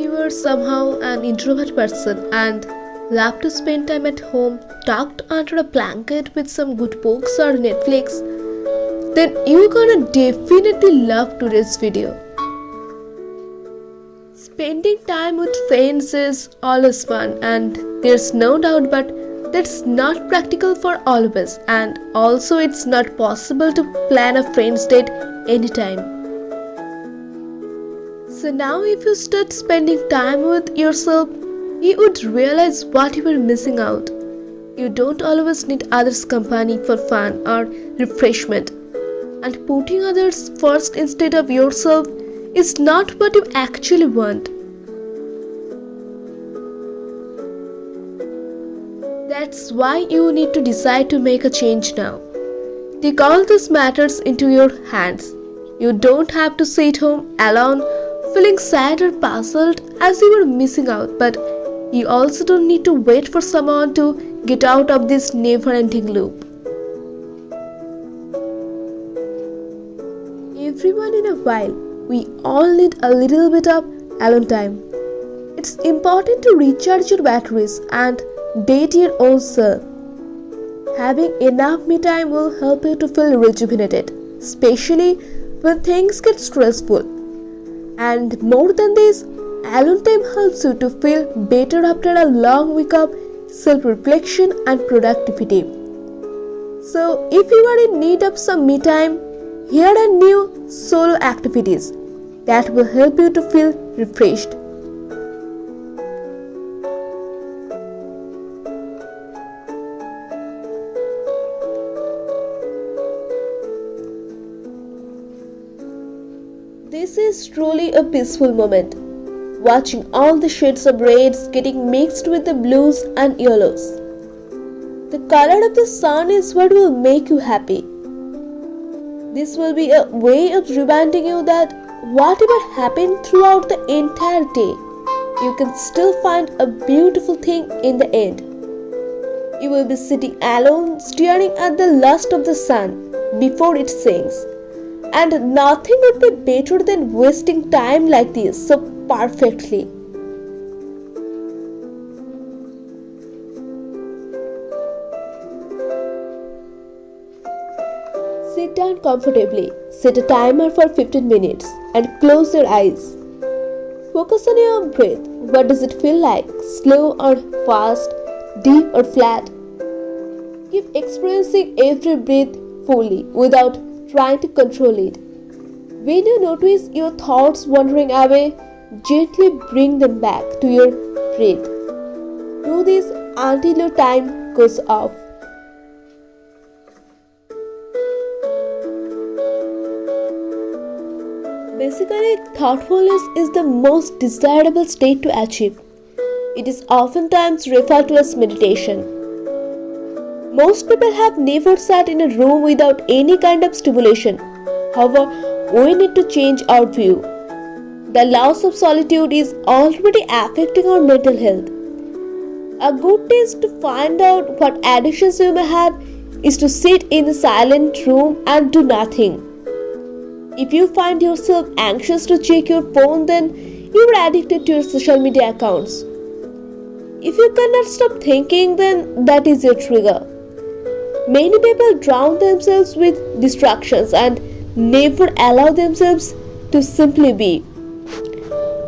you were somehow an introvert person and love to spend time at home, tucked under a blanket with some good books or Netflix, then you're gonna definitely love today's video. Spending time with friends is always fun, and there's no doubt, but that's not practical for all of us, and also it's not possible to plan a friend's date anytime. So now if you start spending time with yourself, you would realize what you were missing out. You don't always need others' company for fun or refreshment, and putting others first instead of yourself is not what you actually want. That's why you need to decide to make a change now. Take all these matters into your hands. You don't have to sit home alone feeling sad or puzzled as you were missing out, but you also don't need to wait for someone to get out of this never-ending loop. Every once in a while, we all need a little bit of alone time. It's important to recharge your batteries and date your own self. Having enough me time will help you to feel rejuvenated, especially when things get stressful. And more than this, alone time helps you to feel better after a long week of self-reflection and productivity. So if you are in need of some me time, here are new solo activities that will help you to feel refreshed. This is truly a peaceful moment, watching all the shades of reds getting mixed with the blues and yellows. The color of the sun is what will make you happy. This will be a way of reminding you that whatever happened throughout the entire day, you can still find a beautiful thing in the end. You will be sitting alone staring at the lust of the sun before it sinks. And nothing would be better than wasting time like this so perfectly. Sit down comfortably, set a timer for 15 minutes and close your eyes. Focus on your breath. What does it feel like? Slow or fast? Deep or flat? Keep experiencing every breath fully without trying to control it. When you notice your thoughts wandering away, gently bring them back to your breath. Do this until your time goes off. Basically, thoughtfulness is the most desirable state to achieve. It is oftentimes referred to as meditation. Most people have never sat in a room without any kind of stimulation. However, we need to change our view. The loss of solitude is already affecting our mental health. A good test to find out what addictions you may have is to sit in a silent room and do nothing. If you find yourself anxious to check your phone, then you are addicted to your social media accounts. If you cannot stop thinking, then that is your trigger. Many people drown themselves with distractions and never allow themselves to simply be.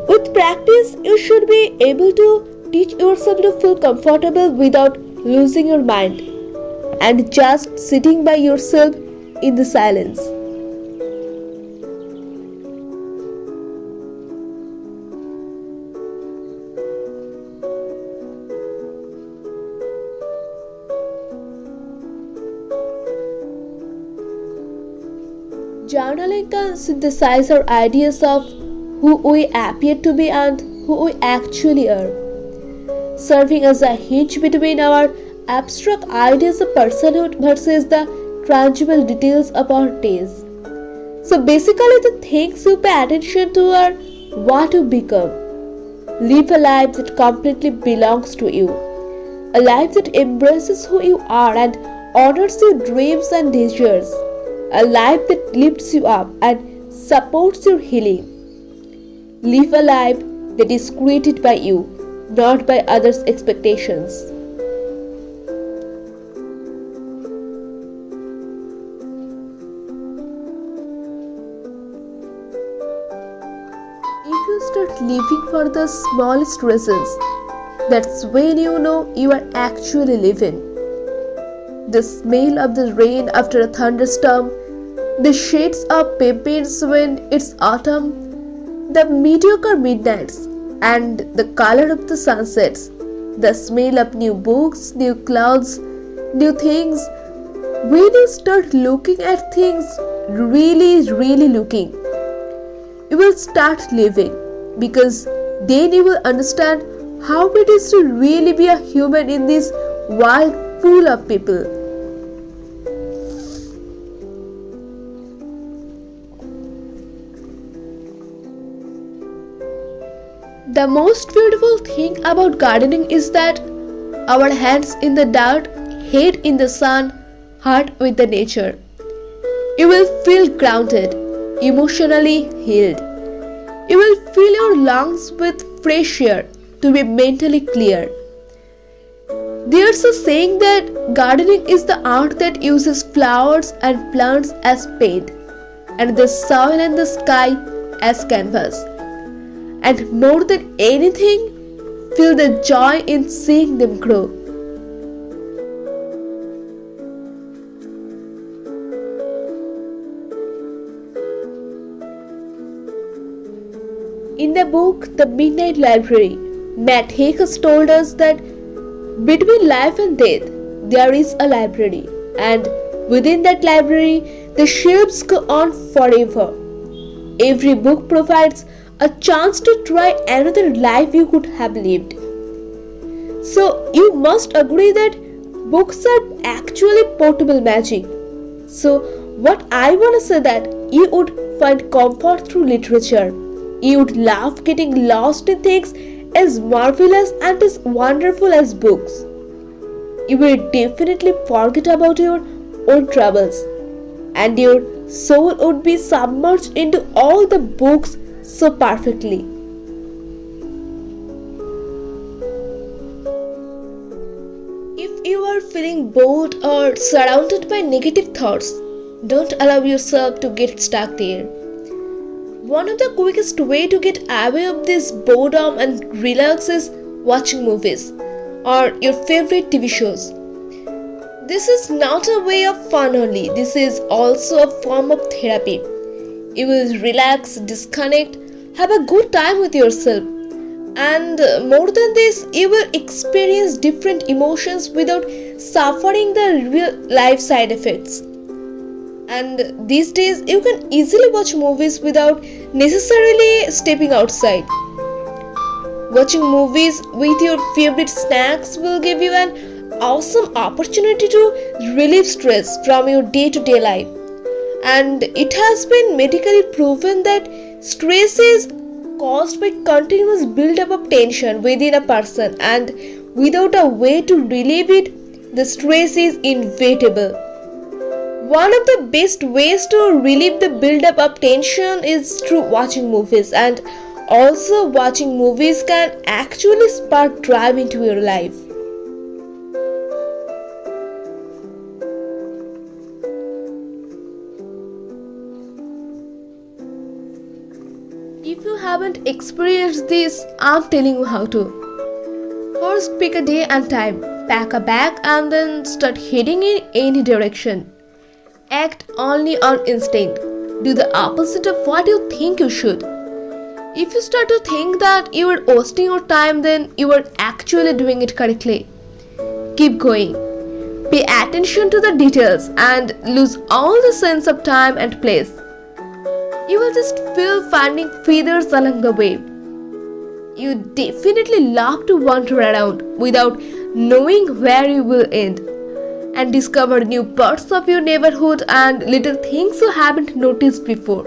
With practice, you should be able to teach yourself to feel comfortable without losing your mind and just sitting by yourself in the silence. Journaling can synthesize our ideas of who we appear to be and who we actually are, serving as a hinge between our abstract ideas of personhood versus the tangible details of our days. So basically, the things you pay attention to are what you become. Live a life that completely belongs to you, a life that embraces who you are and honors your dreams and desires. A life that lifts you up and supports your healing. Live a life that is created by you, not by others' expectations. If you start living for the smallest reasons, that's when you know you are actually living. The smell of the rain after a thunderstorm, the shades of pavements when it's autumn, the mediocre midnights, and the color of the sunsets, the smell of new books, new clouds, new things. When you start looking at things, really looking, you will start living, because then you will understand how it is to really be a human in this world full of people. The most beautiful thing about gardening is that our hands in the dirt, head in the sun, heart with the nature. You will feel grounded, emotionally healed. You will fill your lungs with fresh air to be mentally clear. There's a saying that gardening is the art that uses flowers and plants as paint, and the soil and the sky as canvas. And more than anything, feel the joy in seeing them grow. In the book The Midnight Library, Matt Haig told us that between life and death, there is a library, and within that library, the shelves go on forever. Every book provides a chance to try another life you could have lived. So you must agree that books are actually portable magic. So what I want to say that you would find comfort through literature. You would love getting lost in things as marvelous and as wonderful as books. You will definitely forget about your own troubles, and your soul would be submerged into all the books so perfectly. If you are feeling bored or surrounded by negative thoughts, don't allow yourself to get stuck there. One of the quickest way to get away of this boredom and relax is watching movies or your favorite TV shows. This is not a way of fun only, this is also a form of therapy. You will relax, disconnect, have a good time with yourself, and more than this, you will experience different emotions without suffering the real life side effects. And these days, you can easily watch movies without necessarily stepping outside. Watching movies with your favorite snacks will give you an awesome opportunity to relieve stress from your day-to-day life. And it has been medically proven that stress is caused by continuous build-up of tension within a person, and without a way to relieve it, the stress is inevitable. One of the best ways to relieve the build-up of tension is through watching movies, and also watching movies can actually spark drive into your life. If you haven't experienced this, I'm telling you how to. First, pick a day and time, pack a bag, and then start heading in any direction. Act only on instinct. Do the opposite of what you think you should. If you start to think that you are wasting your time, then you are actually doing it correctly. Keep going. Pay attention to the details and lose all the sense of time and place. You will just feel finding feathers along the way. You definitely love to wander around without knowing where you will end, and discover new parts of your neighborhood and little things you haven't noticed before.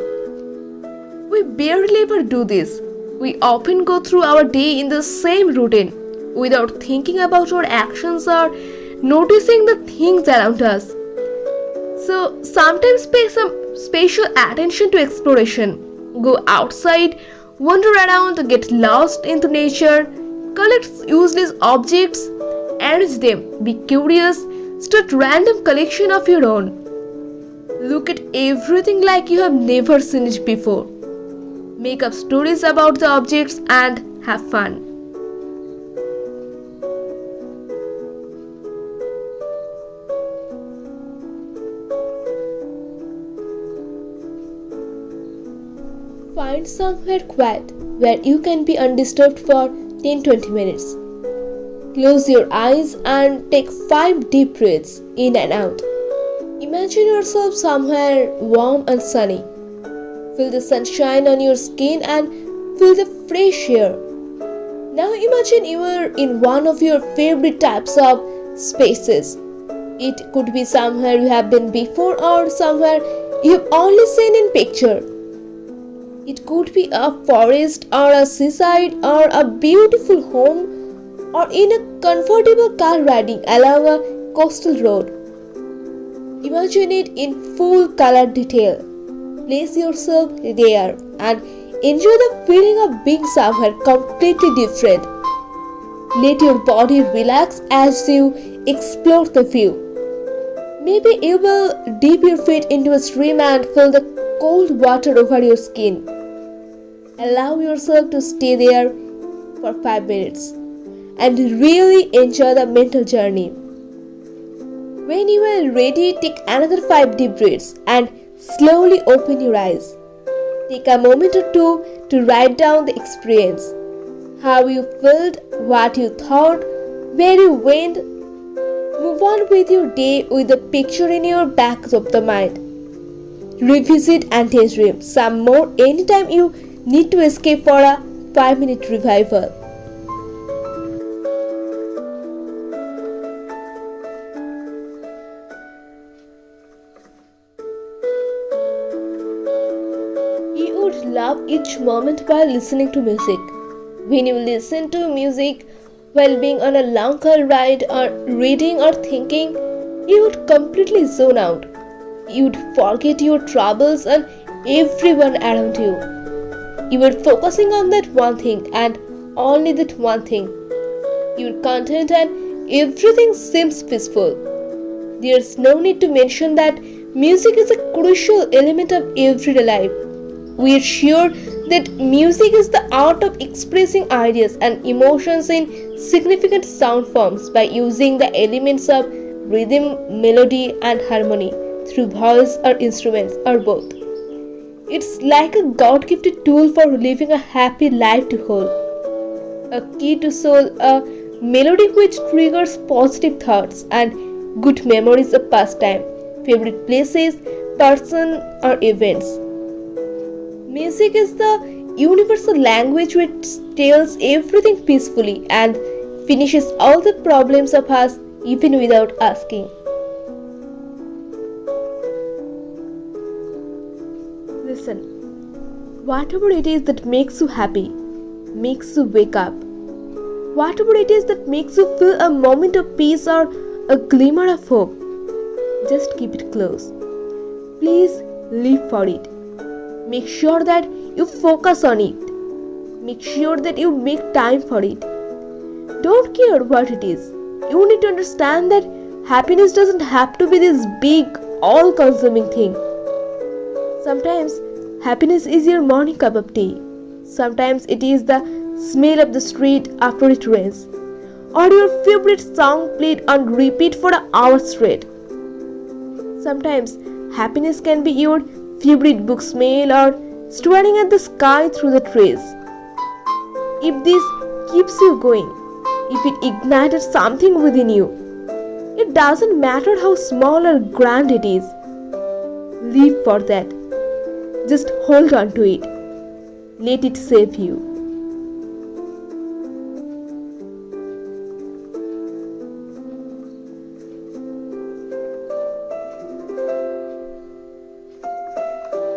We barely ever do this. We often go through our day in the same routine without thinking about our actions or noticing the things around us. So sometimes pay some special attention to exploration. Go outside, wander around, get lost into nature, collect useless objects, arrange them, be curious, start random collection of your own. Look at everything like you have never seen it before. Make up stories about the objects and have fun. Find somewhere quiet where you can be undisturbed for 10-20 minutes. Close your eyes and take 5 deep breaths in and out. Imagine yourself somewhere warm and sunny. Feel the sunshine on your skin and feel the fresh air. Now imagine you are in one of your favorite types of spaces. It could be somewhere you have been before or somewhere you have only seen in picture. It could be a forest or a seaside or a beautiful home or in a comfortable car riding along a coastal road. Imagine it in full color detail. Place yourself there and enjoy the feeling of being somewhere completely different. Let your body relax as you explore the view. Maybe you will dip your feet into a stream and feel the cold water over your skin. Allow yourself to stay there for 5 minutes and really enjoy the mental journey. When you are ready, take another 5 deep breaths and slowly open your eyes. Take a moment or two to write down the experience. How you felt, what you thought, where you went. Move on with your day with the picture in your back of the mind. Revisit and daydream some more anytime you need to escape for a 5-minute revival. You would love each moment while listening to music. When you listen to music while being on a long car ride or reading or thinking, you would completely zone out. You would forget your troubles and everyone around you. You were focusing on that one thing and only that one thing. You are content and everything seems peaceful. There's no need to mention that music is a crucial element of everyday life. We are sure that music is the art of expressing ideas and emotions in significant sound forms by using the elements of rhythm, melody, and harmony through voice or instruments or both. It's like a God-gifted tool for living a happy life to hold. A key to soul, a melody which triggers positive thoughts and good memories of pastime, favorite places, person, or events. Music is the universal language which tells everything peacefully and finishes all the problems of us even without asking. Listen, whatever it is that makes you happy, makes you wake up, whatever it is that makes you feel a moment of peace or a glimmer of hope, just keep it close. Please live for it. Make sure that you focus on it. Make sure that you make time for it. Don't care what it is. You need to understand that happiness doesn't have to be this big, all-consuming thing. Sometimes happiness is your morning cup of tea. Sometimes it is the smell of the street after it rains, or your favorite song played on repeat for an hour straight. Sometimes happiness can be your favorite book smell or staring at the sky through the trees. If this keeps you going, if it ignited something within you, it doesn't matter how small or grand it is. Live for that. Just hold on to it. Let it save you.